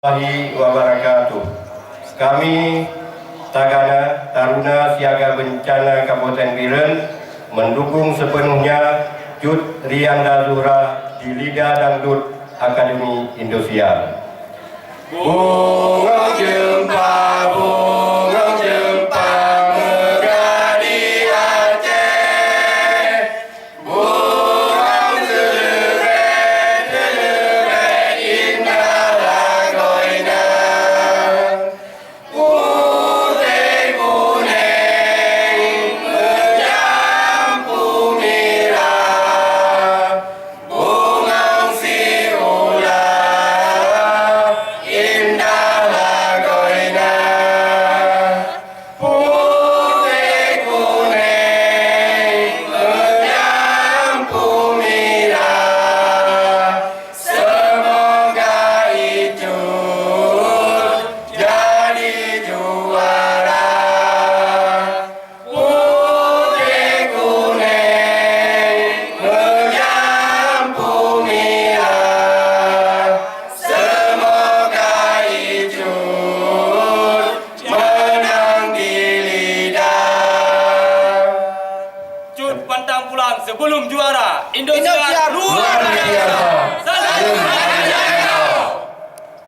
Warahmatullahi wabarakatuh. Kami Tagana Taruna Siaga Bencana Kabupaten Biren mendukung sepenuhnya Cut Rianda Zuhra di Liga Dangdut Akademi Indosiar. Bunga jempa, bunga jempa, megah di Aceh. Bunga seleret indah lagoina. Putih kuning menyampung merah. Bunga si ular indah lagoina. Putih kuning menyampung merah. Semoga Icut jadi juara. Putih kuning menyampung merah. Semoga Icut menang di lidah. Cut pantang pulang sebelum juara. Indonesia Luar luar biasa. biasa. Salam.